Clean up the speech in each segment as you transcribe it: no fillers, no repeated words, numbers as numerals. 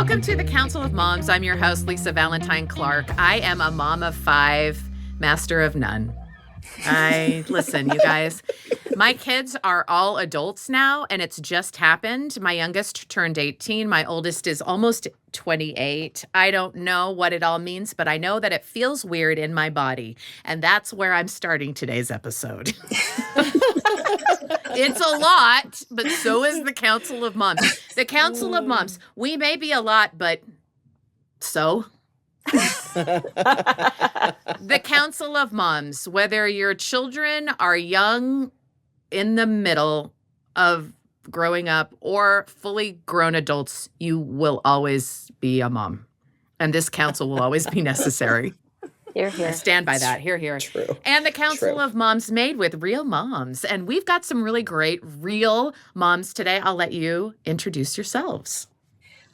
Welcome to the Council of Moms. I'm your host, Lisa Valentine Clark. I am a mom of 5, master of none. Listen, you guys, my kids are all adults now, and it's just happened. My youngest turned 18. My oldest is almost 28. I don't know what it all means, but I know that it feels weird in my body, and that's where I'm starting today's episode. It's a lot, but so is the Council of Moms. The Council of Moms, we may be a lot, but so? The Council of Moms, whether your children are young, in the middle of growing up, or fully grown adults, you will always be a mom. And this council will always be necessary. Hear, hear. I stand by that. Hear, hear. True. And the Council of Moms made with real moms. And we've got some really great real moms today. I'll let you introduce yourselves.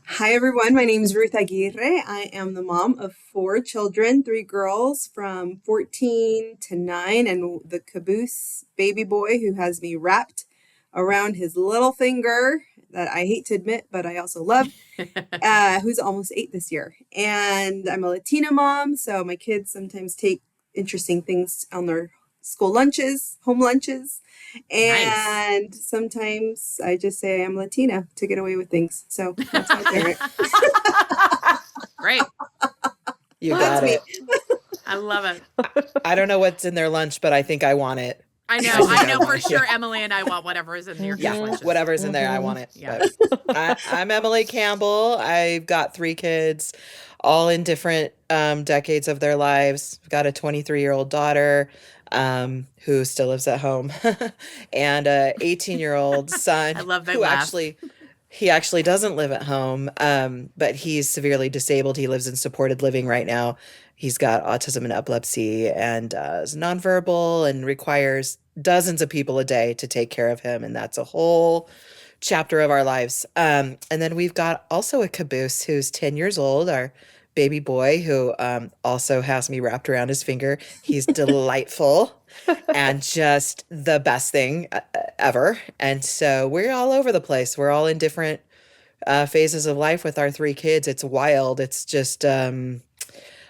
Hi, everyone. My name is Ruth Aguirre. I am the mom of 4 children, 3 girls from 14 to 9, and the caboose baby boy who has me wrapped around his little finger that I hate to admit, but I also love, who's almost 8 this year. And I'm a Latina mom, so my kids sometimes take interesting things on their school lunches, home lunches. And sometimes I just say I'm Latina to get away with things. So that's my parent. Great. You got it. I love it. I don't know what's in their lunch, but I think I want it. I know for sure. Emily and I want whatever is in your kids' lunches. Whatever's in there, I want it. Yeah. I'm Emilie Campbell. I've got 3 kids, all in different decades of their lives. I've got a 23-year-old daughter who still lives at home, and a 18-year-old son. I love that who laugh. He actually doesn't live at home, but he's severely disabled. He lives in supported living right now. He's got autism and epilepsy and is nonverbal and requires dozens of people a day to take care of him. And that's a whole chapter of our lives. And then we've got also a caboose who's 10 years old, our baby boy, who also has me wrapped around his finger. He's delightful and just the best thing ever. And so we're all over the place. We're all in different phases of life with our 3 kids. It's wild. It's just...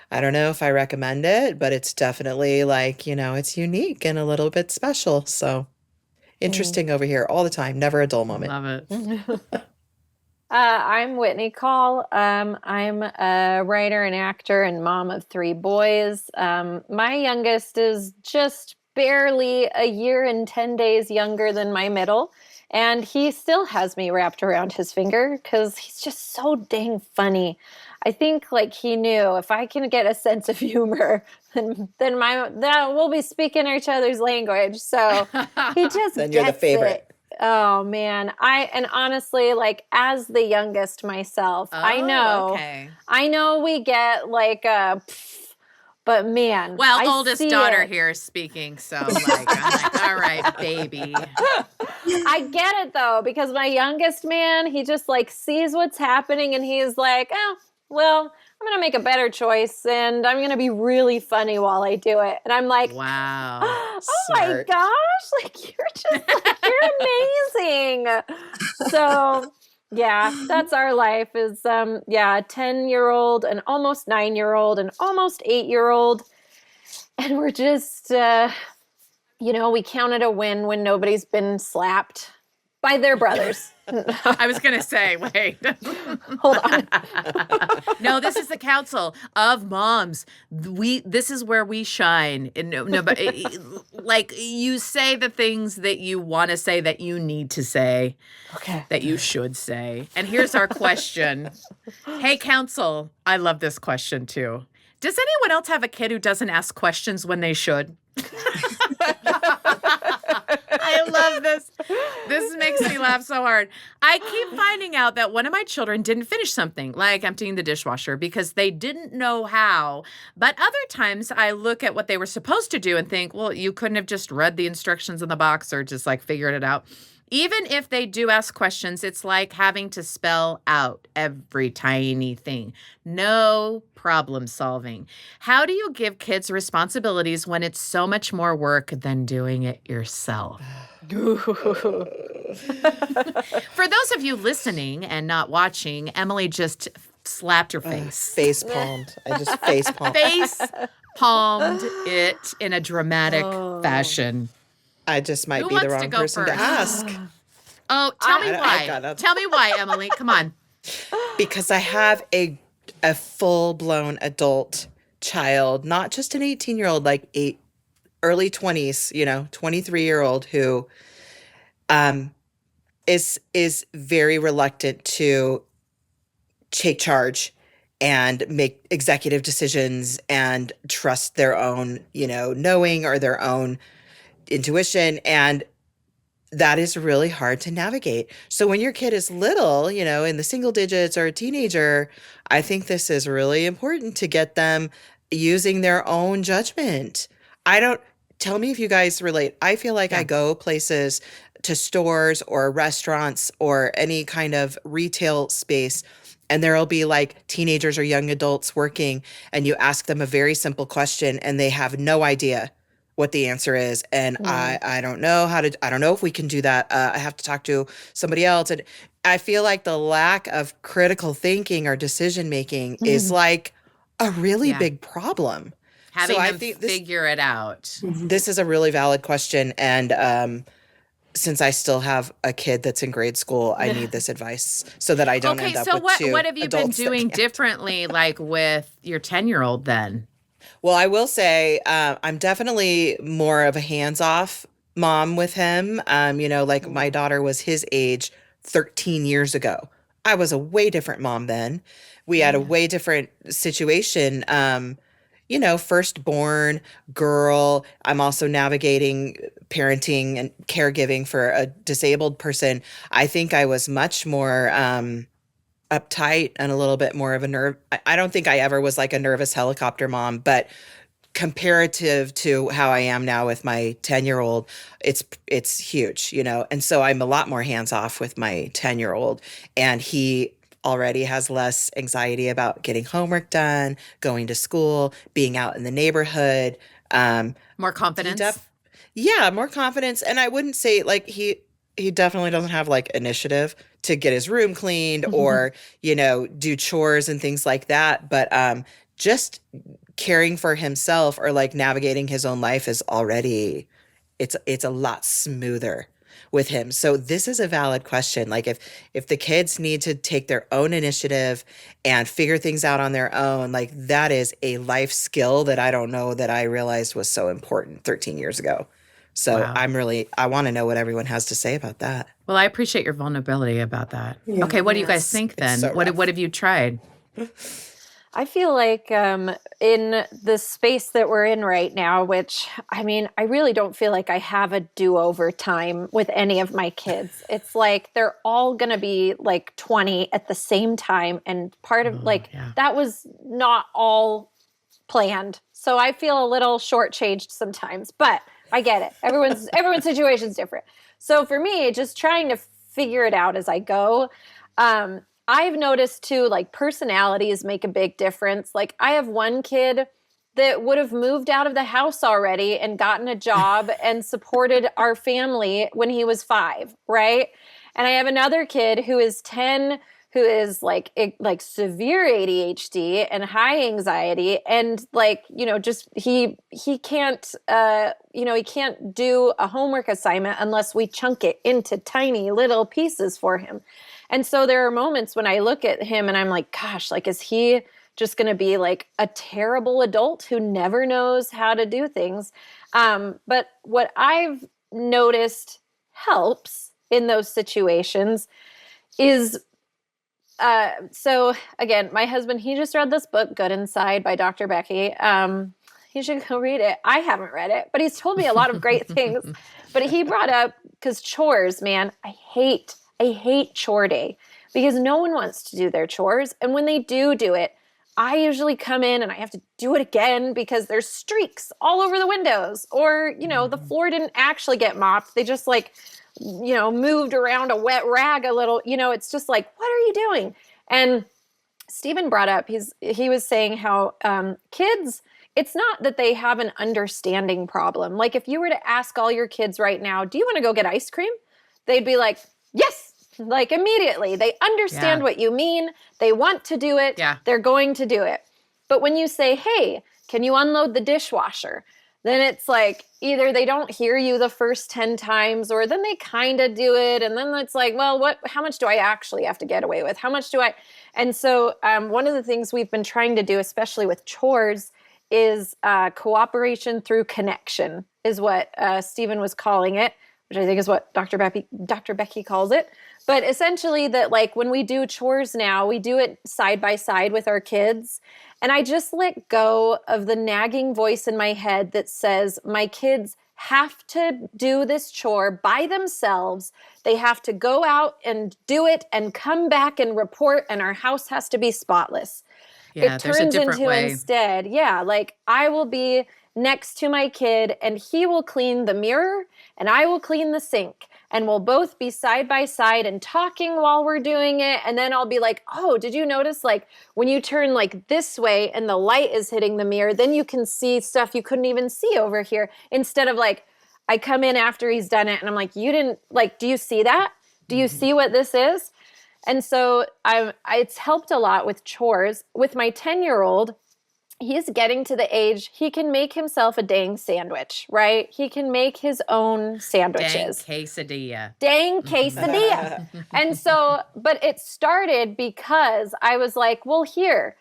I don't know if I recommend it, but it's definitely it's unique and a little bit special. So interesting over here all the time. Never a dull moment. Love it. I'm Whitney Call. I'm a writer and actor and mom of 3 boys. My youngest is just barely a year and 10 days younger than my middle. And he still has me wrapped around his finger because he's just so dang funny. I think he knew if I can get a sense of humor, then we'll be speaking each other's language. So he just then you're the favorite. It. Oh man, and honestly, as the youngest myself, I know we get but man, well, oldest daughter here is speaking, so I'm like, all right, baby. I get it though, because my youngest man, he just sees what's happening and he's like, oh, well, I'm going to make a better choice and I'm going to be really funny while I do it. And I'm like, wow. Oh Smart. my gosh, you're amazing. So yeah, that's our life is, a 10-year-old, an almost 9-year-old, an almost 8-year-old. And we're just, we count it a win when nobody's been slapped by their brothers. I was going to say, wait. Hold on. No, this is the Council of Moms. This is where we shine. And no, but you say the things that you want to say, that you need to say, that you should say. And here's our question. Hey, Council, I love this question too. Does anyone else have a kid who doesn't ask questions when they should? I love this. This makes me laugh so hard. I keep finding out that one of my children didn't finish something, like emptying the dishwasher, because they didn't know how. But other times I look at what they were supposed to do and think, well, you couldn't have just read the instructions in the box or just figured it out. Even if they do ask questions, it's like having to spell out every tiny thing. No problem solving. How do you give kids responsibilities when it's so much more work than doing it yourself? For those of you listening and not watching, Emilie just slapped her face. Face palmed. I just face palmed. Face palmed it in a dramatic fashion. I just might Who be the wants to wrong go person to first? ask. Oh, tell me I why. got nothing. Tell me why, Emilie. Come on. Because I have a full-blown adult child, not just an 18-year-old, like early 20s, 23-year-old who is very reluctant to take charge and make executive decisions and trust their own, knowing or their own intuition. And that is really hard to navigate. So when your kid is little, in the single digits or a teenager, I think this is really important to get them using their own judgment. Tell me if you guys relate. I feel like I go places to stores or restaurants or any kind of retail space, and there'll be like teenagers or young adults working, and you ask them a very simple question and they have no idea what the answer is. And I don't know I don't know if we can do that. I have to talk to somebody else. And I feel like the lack of critical thinking or decision making is like a really big problem. Having So I them think figure it out. this is a really valid question. And since I still have a kid that's in grade school, I need this advice so that I don't Okay, end up so with two what have you been adults that doing can't. differently, like with your 10-year-old then? Well, I will say I'm definitely more of a hands-off mom with him. Like my daughter was his age 13 years ago. I was a way different mom then. We had a way different situation. Firstborn girl. I'm also navigating parenting and caregiving for a disabled person. I think I was much more uptight and a little bit more of a nerve. I don't think I ever was like a nervous helicopter mom, but comparative to how I am now with my 10-year-old, it's huge, And so I'm a lot more hands off with my 10-year-old, and he already has less anxiety about getting homework done, going to school, being out in the neighborhood. More confidence? More confidence. And I wouldn't say like he definitely doesn't have like initiative to get his room cleaned or, do chores and things like that. But just caring for himself or like navigating his own life is already, it's a lot smoother with him. So this is a valid question. Like if the kids need to take their own initiative and figure things out on their own, like that is a life skill that I don't know that I realized was so important 13 years ago. So Wow. I want to know what everyone has to say about that. Well, I appreciate your vulnerability about that. Yeah. Okay, what do you guys think then? so rough. What have you tried? I feel like in the space that we're in right now, which I mean, I really don't feel like I have a do-over time with any of my kids. It's like they're all going to be like 20 at the same time. And part of that was not all planned. So I feel a little shortchanged sometimes, but I get it. Everyone's situation is different. So for me, just trying to figure it out as I go. I've noticed too, like personalities make a big difference. Like I have one kid that would have moved out of the house already and gotten a job and supported our family when he was 5, right? And I have another kid who is 10 who is like severe ADHD and high anxiety and just he can't he can't do a homework assignment unless we chunk it into tiny little pieces for him. And so there are moments when I look at him and I'm like, gosh, like, is he just going to be like a terrible adult who never knows how to do things? But what I've noticed helps in those situations is, so again, my husband, he just read this book, Good Inside by Dr. Becky. You should go read it. I haven't read it, but he's told me a lot of great things. But he brought up, because chores, man, I hate chore day because no one wants to do their chores. And when they do it, I usually come in and I have to do it again because there's streaks all over the windows or, the floor didn't actually get mopped. They just like moved around a wet rag a little. It's just like, what are you doing? And Stephen brought up, he was saying how kids, it's not that they have an understanding problem. Like if you were to ask all your kids right now, do you want to go get ice cream? They'd be like, yes, like immediately. They understand what you mean. They want to do it. Yeah. They're going to do it. But when you say, hey, can you unload the dishwasher? Then it's like either they don't hear you the first 10 times or then they kind of do it. And then it's like, well, how much do I actually have to get away with? How much do I? And so one of the things we've been trying to do, especially with chores, is cooperation through connection is what Stephen was calling it, which I think is what Dr. Becky calls it. But essentially that like when we do chores now, we do it side by side with our kids. And I just let go of the nagging voice in my head that says my kids have to do this chore by themselves. They have to go out and do it and come back and report, and our house has to be spotless. Yeah, It there's a turns different into way. instead, like I will be next to my kid and he will clean the mirror and I will clean the sink. And we'll both be side by side and talking while we're doing it. And then I'll be like, oh, did you notice like when you turn like this way and the light is hitting the mirror, then you can see stuff you couldn't even see over here. Instead of like, I come in after he's done it and I'm like, you didn't like, do you see that? Do you see what this is? And so it's helped a lot with chores. With my 10-year-old, he's getting to the age he can make himself a dang sandwich, right? He can make his own sandwiches. Dang quesadilla. And so, but it started because I was like, well, here,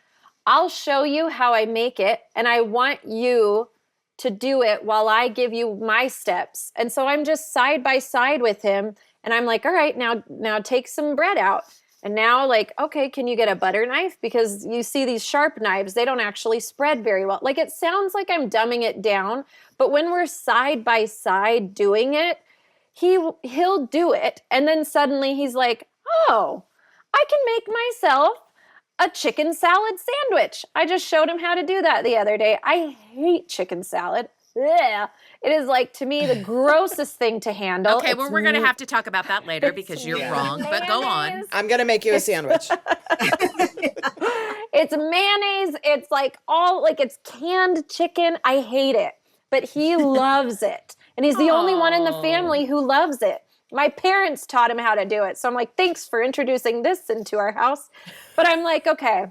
I'll show you how I make it. And I want you to do it while I give you my steps. And so I'm just side by side with him. And I'm like, all right, now take some bread out. And now like, okay, can you get a butter knife? Because you see these sharp knives, they don't actually spread very well. Like it sounds like I'm dumbing it down, but when we're side by side doing it, he'll do it. And then suddenly he's like, oh, I can make myself a chicken salad sandwich. I just showed him how to do that the other day. I hate chicken salad. Ugh. It is like, to me, the grossest thing to handle. Okay, well, we're going to have to talk about that later because you're wrong, but go on. I'm going to make you a sandwich. It's mayonnaise. It's like it's canned chicken. I hate it, but he loves it. And he's the only one in the family who loves it. My parents taught him how to do it. So I'm like, thanks for introducing this into our house. But I'm like, okay,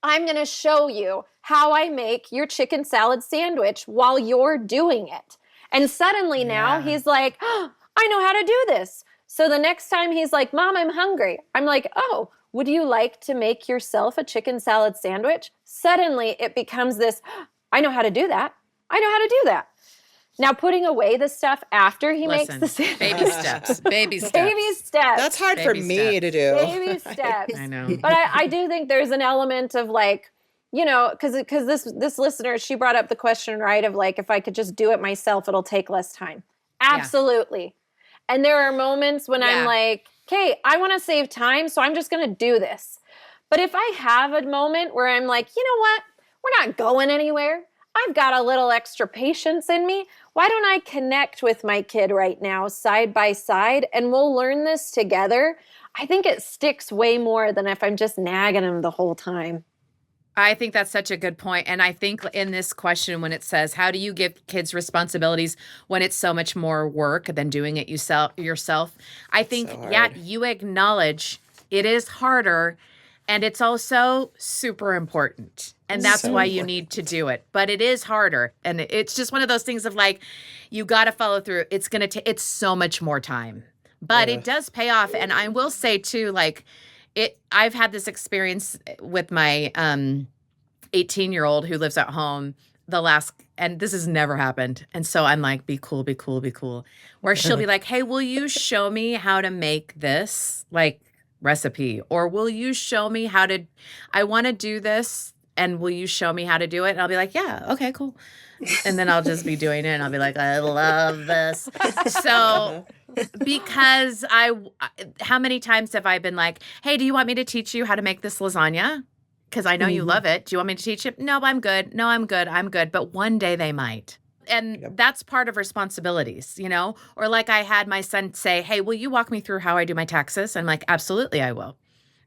I'm going to show you how I make your chicken salad sandwich while you're doing it. And suddenly now he's like, oh, I know how to do this. So the next time he's like, Mom, I'm hungry. I'm like, oh, would you like to make yourself a chicken salad sandwich? Suddenly it becomes this, I know how to do that. I know how to do that. Now putting away the stuff after he makes the sandwich. Baby steps. Baby steps. Baby steps. That's hard for me to do. Baby steps. I know. But I do think there's an element of like, because this listener, she brought up the question, right, of like, if I could just do it myself, it'll take less time. Absolutely. Yeah. And there are moments when I'm like, okay, I want to save time, so I'm just going to do this. But if I have a moment where I'm like, you know what, we're not going anywhere. I've got a little extra patience in me. Why don't I connect with my kid right now, side by side, and we'll learn this together? I think it sticks way more than if I'm just nagging him the whole time. I think that's such a good point. And I think in this question, when it says, how do you give kids responsibilities when it's so much more work than doing it yourself? I think, you acknowledge it is harder and it's also super important. And that's why you need to do it. But it is harder. And it's just one of those things of like, you got to follow through. It's going to take, it's so much more time. But it does pay off. And I will say too, like, I've had this experience with my 18-year-old who lives at home and this has never happened. And so I'm like, be cool, be cool, be cool. Where she'll be like, hey, will you show me how to make this like recipe? Or will you show me I want to do this and will you show me how to do it? And I'll be like, yeah, okay, cool. And then I'll just be doing it and I'll be like, I love this. So because how many times have I been like, hey, do you want me to teach you how to make this lasagna? Because I know you love it. Do you want me to teach it? No, I'm good. No, I'm good. But one day they might. Yep. that's part of responsibilities, or like I had my son say, hey, will you walk me through how I do my taxes? I'm like, absolutely, I will.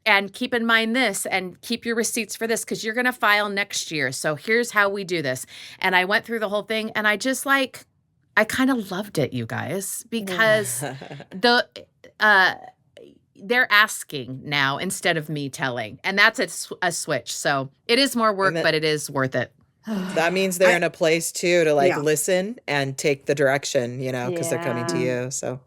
And keep in mind this and keep your receipts for this because you're going to file next year. So here's how we do this. And I went through the whole thing and I kind of loved it, you guys, because the uh they're asking now instead of me telling. And that's a switch. So it is more work, And but it is worth it. that means they're in a place too to Yeah. listen and take the direction, because they're coming to Yeah. you. So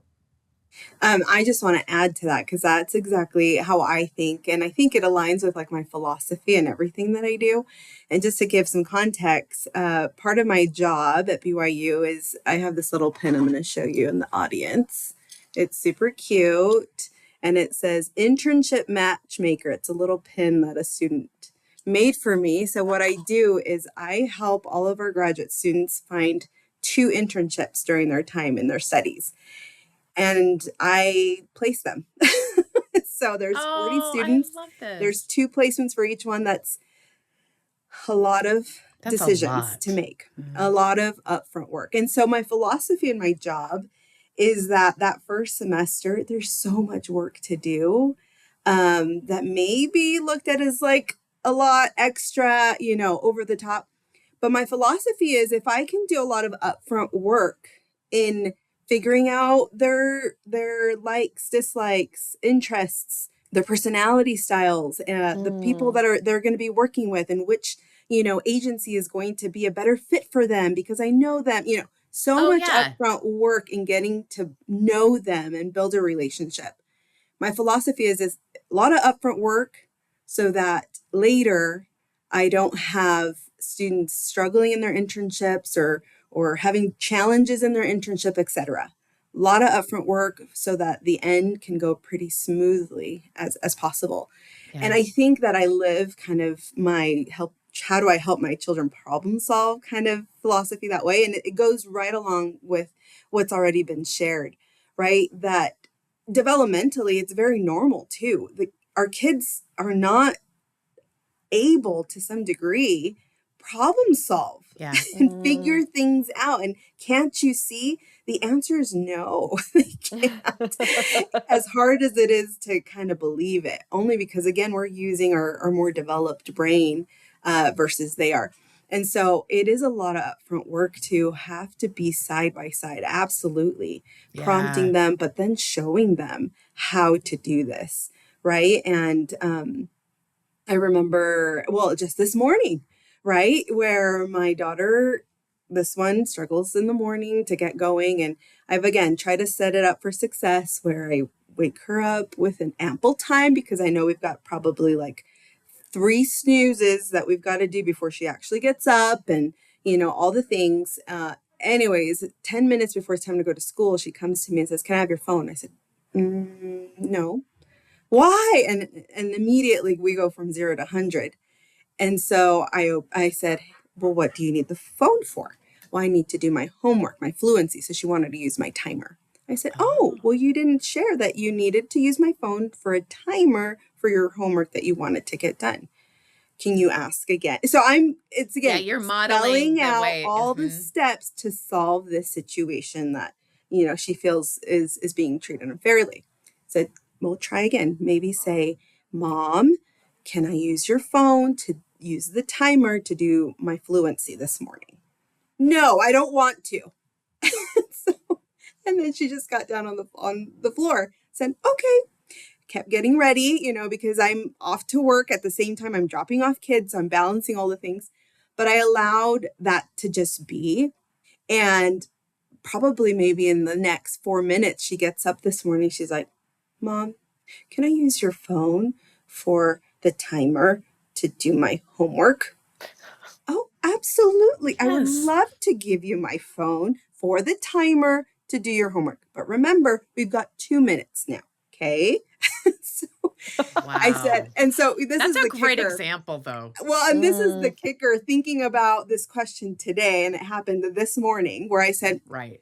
I just want to add to that because that's exactly how I think. And I think it aligns with my philosophy and everything that I do. And just to give some context, part of my job at BYU is I have this little pin I'm going to show you in the audience. It's super cute. And it says internship matchmaker. It's a little pin that a student made for me. So what I do is I help all of our graduate students find 2 internships during their time in their studies. And I place them. So there's 40 students. I love this. There's 2 placements for each one. That's a lot of That's a decisions lot. to make, a lot of upfront work. And so my philosophy in my job is that first semester, there's so much work to do that may be looked at as a lot extra, over the top. But my philosophy is if I can do a lot of upfront work in figuring out their likes, dislikes, interests, their personality styles, the people that they're going to be working with, and which agency is going to be a better fit for them because I know them. So much upfront work in getting to know them and build a relationship. My philosophy is a lot of upfront work so that later I don't have students struggling in their internships or having challenges in their internship, etc. A lot of upfront work so that the end can go pretty smoothly as possible. Yeah. And I think that I live kind of how do I help my children problem solve kind of philosophy that way. And it goes right along with what's already been shared, right? That developmentally, it's very normal too. Our kids are not able to some degree problem solve and figure things out. And can't you see? The answer is no, they can't. As hard as it is to kind of believe it, only because, again, we're using our more developed brain versus they are. And so it is a lot of upfront work to have to be side by side, absolutely, prompting them, but then showing them how to do this, right? And I remember, just this morning, right, where my daughter, this one struggles in the morning to get going. And I've, again, tried to set it up for success where I wake her up with an ample time because I know we've got probably 3 snoozes that we've got to do before she actually gets up and, all the things. Anyways, 10 minutes before it's time to go to school, she comes to me and says, can I have your phone? I said, no. Why? And immediately we go from 0 to 100. And so I said, well, what do you need the phone for? Well, I need to do my homework, my fluency. So she wanted to use my timer. I said, oh, well, you didn't share that you needed to use my phone for a timer for your homework that you wanted to get done. Can you ask again? So it's again, you're modeling spelling out way. all the steps to solve this situation that, she feels is being treated unfairly. So we'll try again. Maybe say, Mom, can I use your phone to use the timer to do my fluency this morning? No, I don't want to. And then she just got down on the floor, said, okay, kept getting ready, because I'm off to work at the same time I'm dropping off kids. So I'm balancing all the things, but I allowed that to just be. And probably maybe in the next 4 minutes, she gets up this morning. She's like, Mom, can I use your phone for the timer to do my homework? Oh, absolutely. Yes. I would love to give you my phone for the timer to do your homework. But remember, we've got 2 minutes now. Okay. So I said, and so this That's is the a great kicker. example, though. Well, and this is the kicker, thinking about this question today, and it happened this morning where I said, right,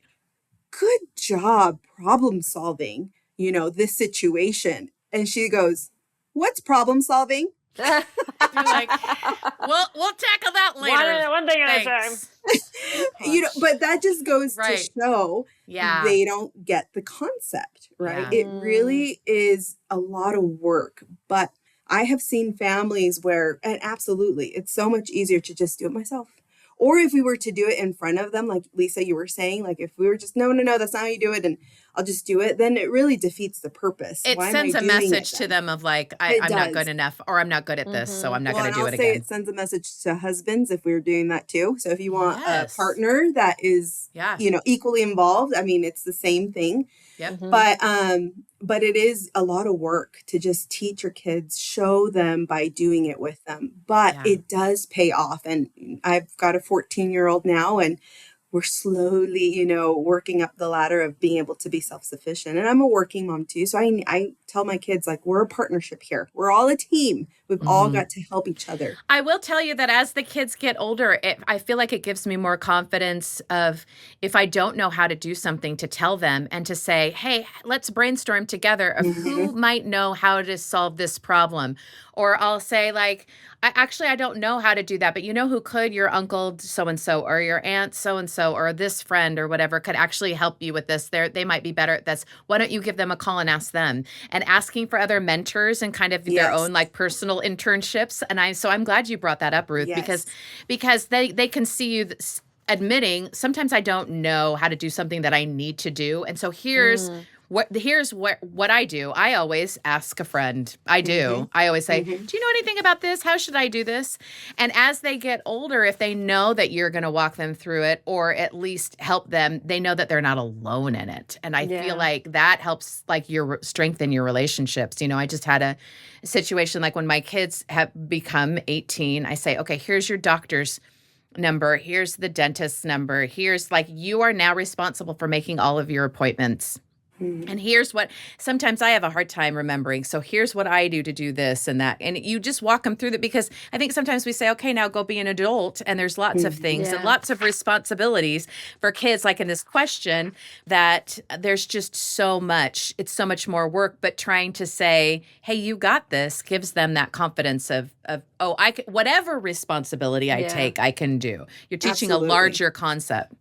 good job problem solving, this situation. And she goes, what's problem solving? You're like, we'll tackle that later. One thing at a time. Thanks. But that just goes to show Yeah. they don't get the concept, right? Yeah. It really is a lot of work, but I have seen families where, and absolutely, it's so much easier to just do it myself. Or if we were to do it in front of them, like Lisa, you were saying, like if we were just, no, that's not how you do it, and I'll just do it, then it really defeats the purpose. It sends a message to them of like, I'm not good enough, or I'm not good at this, so I'm not going to do it again. It sends a message to husbands if we were doing that too. So if you want a partner that is, equally involved, I mean, it's the same thing. Yep. But it is a lot of work to just teach your kids, show them by doing it with them. But it does pay off. And I've got a 14-year-old now, and we're slowly, working up the ladder of being able to be self-sufficient. And I'm a working mom too. So I tell my kids, like, we're a partnership here. We're all a team. We've all got to help each other. I will tell you that as the kids get older, I feel like it gives me more confidence of if I don't know how to do something, to tell them and to say, hey, let's brainstorm together of who might know how to solve this problem. Or I'll say like, I don't know how to do that, but you know who could? Your uncle so-and-so or your aunt so-and-so or this friend or whatever could actually help you with this. They might be better at this. Why don't you give them a call and ask them? And asking for other mentors and kind of their own like personal internships. And I'm glad you brought that up, Ruth, because they can see you admitting sometimes I don't know how to do something that I need to do. And so here's what I do. I always ask a friend. I do. I always say, do you know anything about this? How should I do this? And as they get older, if they know that you're going to walk them through it or at least help them, they know that they're not alone in it. And I feel like that helps like strengthen your relationships. I just had a situation like when my kids have become 18, I say, okay, here's your doctor's number. Here's the dentist's number. Here's like, you are now responsible for making all of your appointments. And here's what, sometimes I have a hard time remembering. So here's what I do to do this and that. And you just walk them through that because I think sometimes we say, okay, now go be an adult. And there's lots of things and lots of responsibilities for kids. Like in this question that there's just so much, it's so much more work, but trying to say, hey, you got this gives them that confidence of I can, whatever responsibility I take, I can do. You're teaching a larger concept.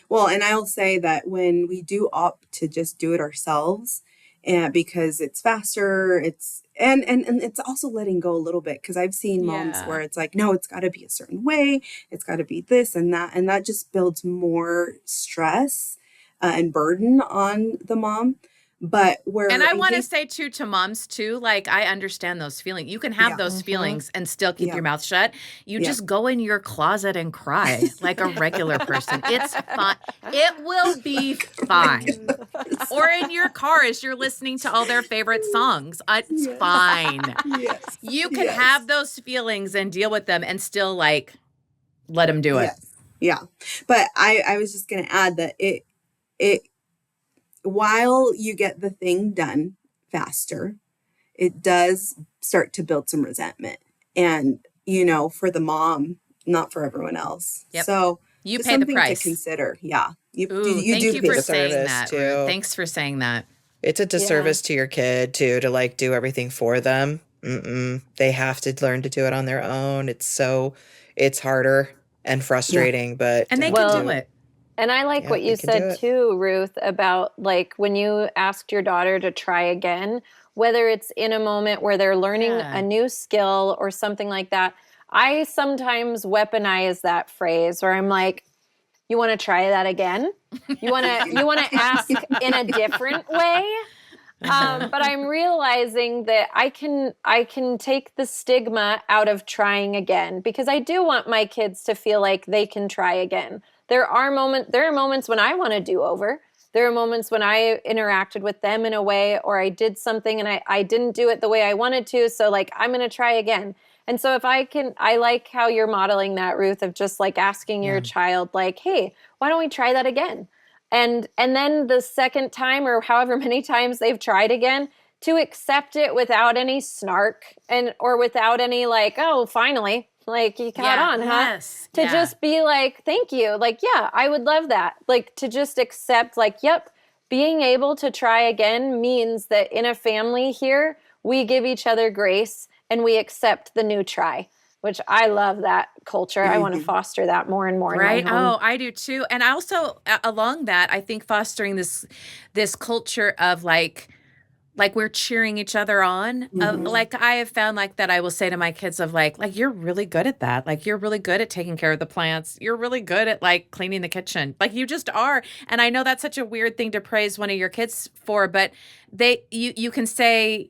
Well, and I'll say that when we do opt to just do it ourselves, and because it's faster, it's and it's also letting go a little bit because I've seen moms where it's like, no, it's got to be a certain way, it's got to be this and that just builds more stress and burden on the mom. But and I want to say to moms too, like I understand those feelings. You can have those feelings and still keep your mouth shut. You just go in your closet and cry like a regular person. It's fine. It will be fine. Or in your car as you're listening to all their favorite songs. It's fine. You can have those feelings and deal with them and still like let them do it. Yeah. But I was just going to add that it while you get the thing done faster, it does start to build some resentment. And, for the mom, not for everyone else. Yep. So you pay the price. To consider. Yeah. You do pay for saying that, too. Thanks for saying that. It's a disservice to your kid, too, to like do everything for them. They have to learn to do it on their own. It's harder and frustrating, but and they can do it. And I like what you said too, Ruth, about like when you asked your daughter to try again, whether it's in a moment where they're learning a new skill or something like that. I sometimes weaponize that phrase where I'm like, you want to try that again? You want to ask in a different way? But I'm realizing that I can take the stigma out of trying again because I do want my kids to feel like they can try again. There are moments when I want to do over. There are moments when I interacted with them in a way or I did something and I didn't do it the way I wanted to. So like, I'm going to try again. And so I like how you're modeling that, Ruth, of just like asking your child like, hey, why don't we try that again? And then the second time or however many times they've tried again, to accept it without any snark or without any like, oh, finally. Like, you caught on, huh? Yes. To just be like, thank you. Like, yeah, I would love that. Like, to just accept, like, yep, being able to try again means that in a family here, we give each other grace and we accept the new try. which I love that culture. I want to foster that more and more in my Right. home. Oh, I do too. And I also, along that, I think fostering this culture of like we're cheering each other on. Like I have found like that I will say to my kids of like you're really good at that. Like you're really good at taking care of the plants. You're really good at like cleaning the kitchen. Like you just are. And I know that's such a weird thing to praise one of your kids for, but you can say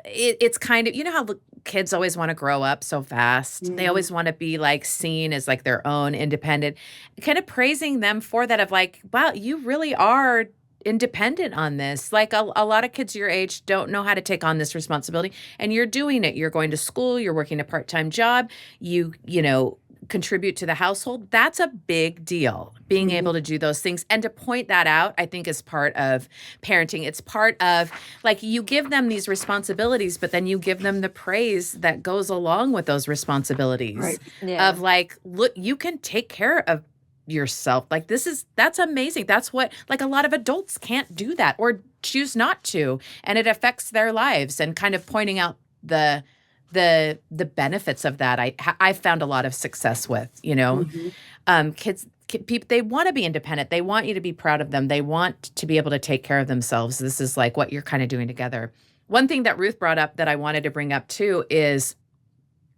it's kind of, you know how kids always want to grow up so fast. They always want to be like seen as like their own independent, kind of praising them for that of like, wow, you really are independent on this. Like a lot of kids your age don't know how to take on this responsibility, and you're doing it. You're going to school, you're working a part-time job, you know, contribute to the household. That's a big deal. Being able to do those things and to point that out, I think is part of parenting. It's part of like you give them these responsibilities, but then you give them the praise that goes along with those responsibilities. Right. Yeah. Of like, look, you can take care of yourself. Like that's amazing. That's what like a lot of adults can't do that or choose not to, and it affects their lives, and kind of pointing out the benefits of that. I found a lot of success with, you know, kids people, they want to be independent. They want you to be proud of them. They want to be able to take care of themselves. This is like what you're kind of doing together. One thing that Ruth brought up that I wanted to bring up too is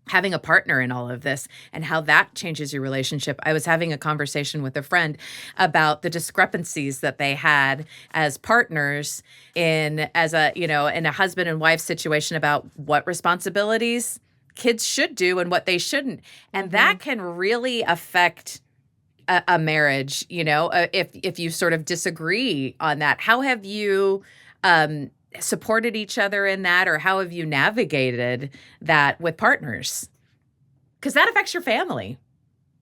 having a partner in all of this and how that changes your relationship. I was having a conversation with a friend about the discrepancies that they had as partners in a husband and wife situation about what responsibilities kids should do and what they shouldn't. And that can really affect a marriage, you know, if you sort of disagree on that. How have you supported each other in that, or how have you navigated that with partners? Because that affects your family.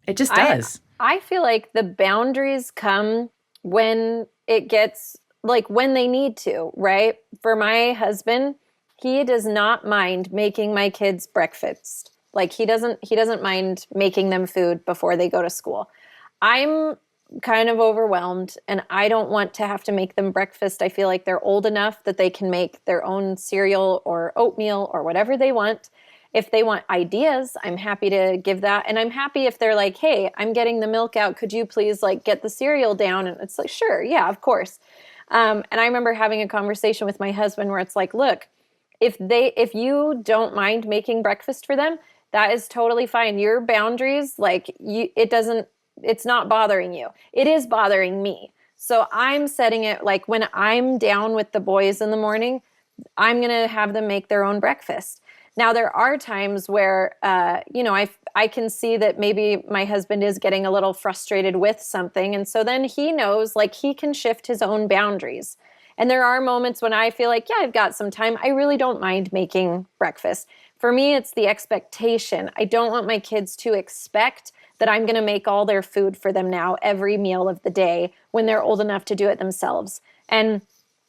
It just does. I feel like the boundaries come when it gets like when they need to, right? For my husband, he does not mind making my kids breakfast. Like he doesn't mind making them food before they go to school. I'm kind of overwhelmed and I don't want to have to make them breakfast. I feel like they're old enough that they can make their own cereal or oatmeal or whatever they want. If they want ideas, I'm happy to give that. And I'm happy if they're like, hey, I'm getting the milk out. Could you please like get the cereal down? And it's like, sure. Yeah, of course. And I remember having a conversation with my husband where it's like, look, if you don't mind making breakfast for them, that is totally fine. Your boundaries, it's not bothering you. It is bothering me. So I'm setting it like when I'm down with the boys in the morning, I'm going to have them make their own breakfast. Now, there are times where, I can see that maybe my husband is getting a little frustrated with something. And so then he knows like he can shift his own boundaries. And there are moments when I feel like, yeah, I've got some time. I really don't mind making breakfast. For me, it's the expectation. I don't want my kids to expect that I'm going to make all their food for them now every meal of the day when they're old enough to do it themselves. And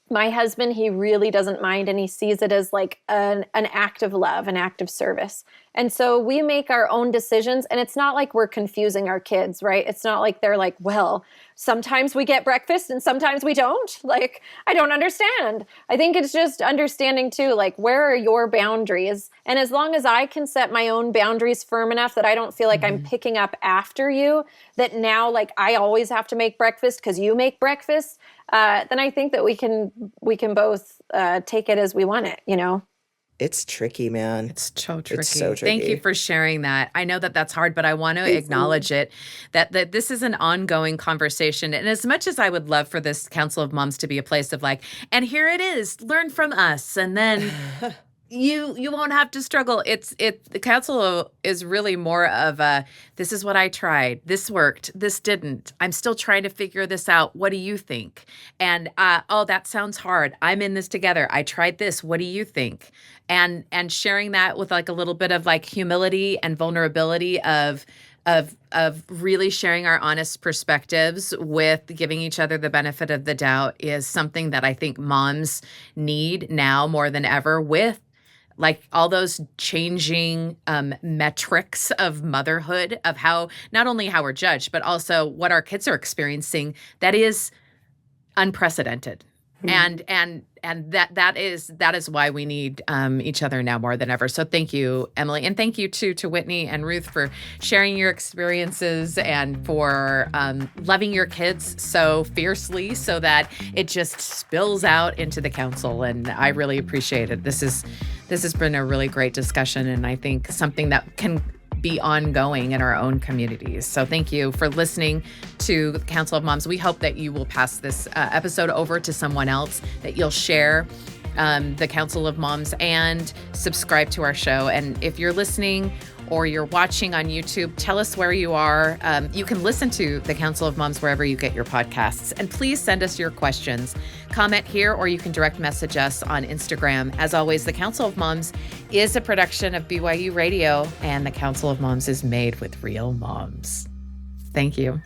my husband, he really doesn't mind, and he sees it as like an act of love, an act of service. And so we make our own decisions, and it's not like we're confusing our kids, right? It's not like they're like, well, sometimes we get breakfast and sometimes we don't. Like, I don't understand. I think it's just understanding too, like, where are your boundaries? And as long as I can set my own boundaries firm enough that I don't feel like I'm picking up after you, that now like I always have to make breakfast because you make breakfast, then I think that we can both take it as we want it, you know? It's tricky, man. It's so tricky. It's so tricky. Thank you for sharing that. I know that that's hard, but I want to acknowledge it, that this is an ongoing conversation. And as much as I would love for this Council of Moms to be a place of like, and here it is, learn from us, and then you won't have to struggle. The council is really more of a, this is what I tried. This worked. This didn't. I'm still trying to figure this out. What do you think? And oh, that sounds hard. I'm in this together. I tried this. What do you think? And sharing that with like a little bit of like humility and vulnerability of really sharing our honest perspectives with giving each other the benefit of the doubt is something that I think moms need now more than ever, with like all those changing metrics of motherhood, of how not only how we're judged, but also what our kids are experiencing. That is unprecedented. And that is why we need each other now more than ever. So thank you, Emilie, and thank you too to Whitney and Ruth for sharing your experiences and for loving your kids so fiercely, so that it just spills out into the council. And I really appreciate it. This has been a really great discussion, and I think something that can be ongoing in our own communities. So thank you for listening to the Council of Moms. We hope that you will pass this episode over to someone else, that you'll share the Council of Moms and subscribe to our show. And if you're listening or you're watching on YouTube, tell us where you are. You can listen to the Council of Moms wherever you get your podcasts. And please send us your questions. Comment here, or you can direct message us on Instagram. As always, the Council of Moms is a production of BYU Radio, and the Council of Moms is made with real moms. Thank you.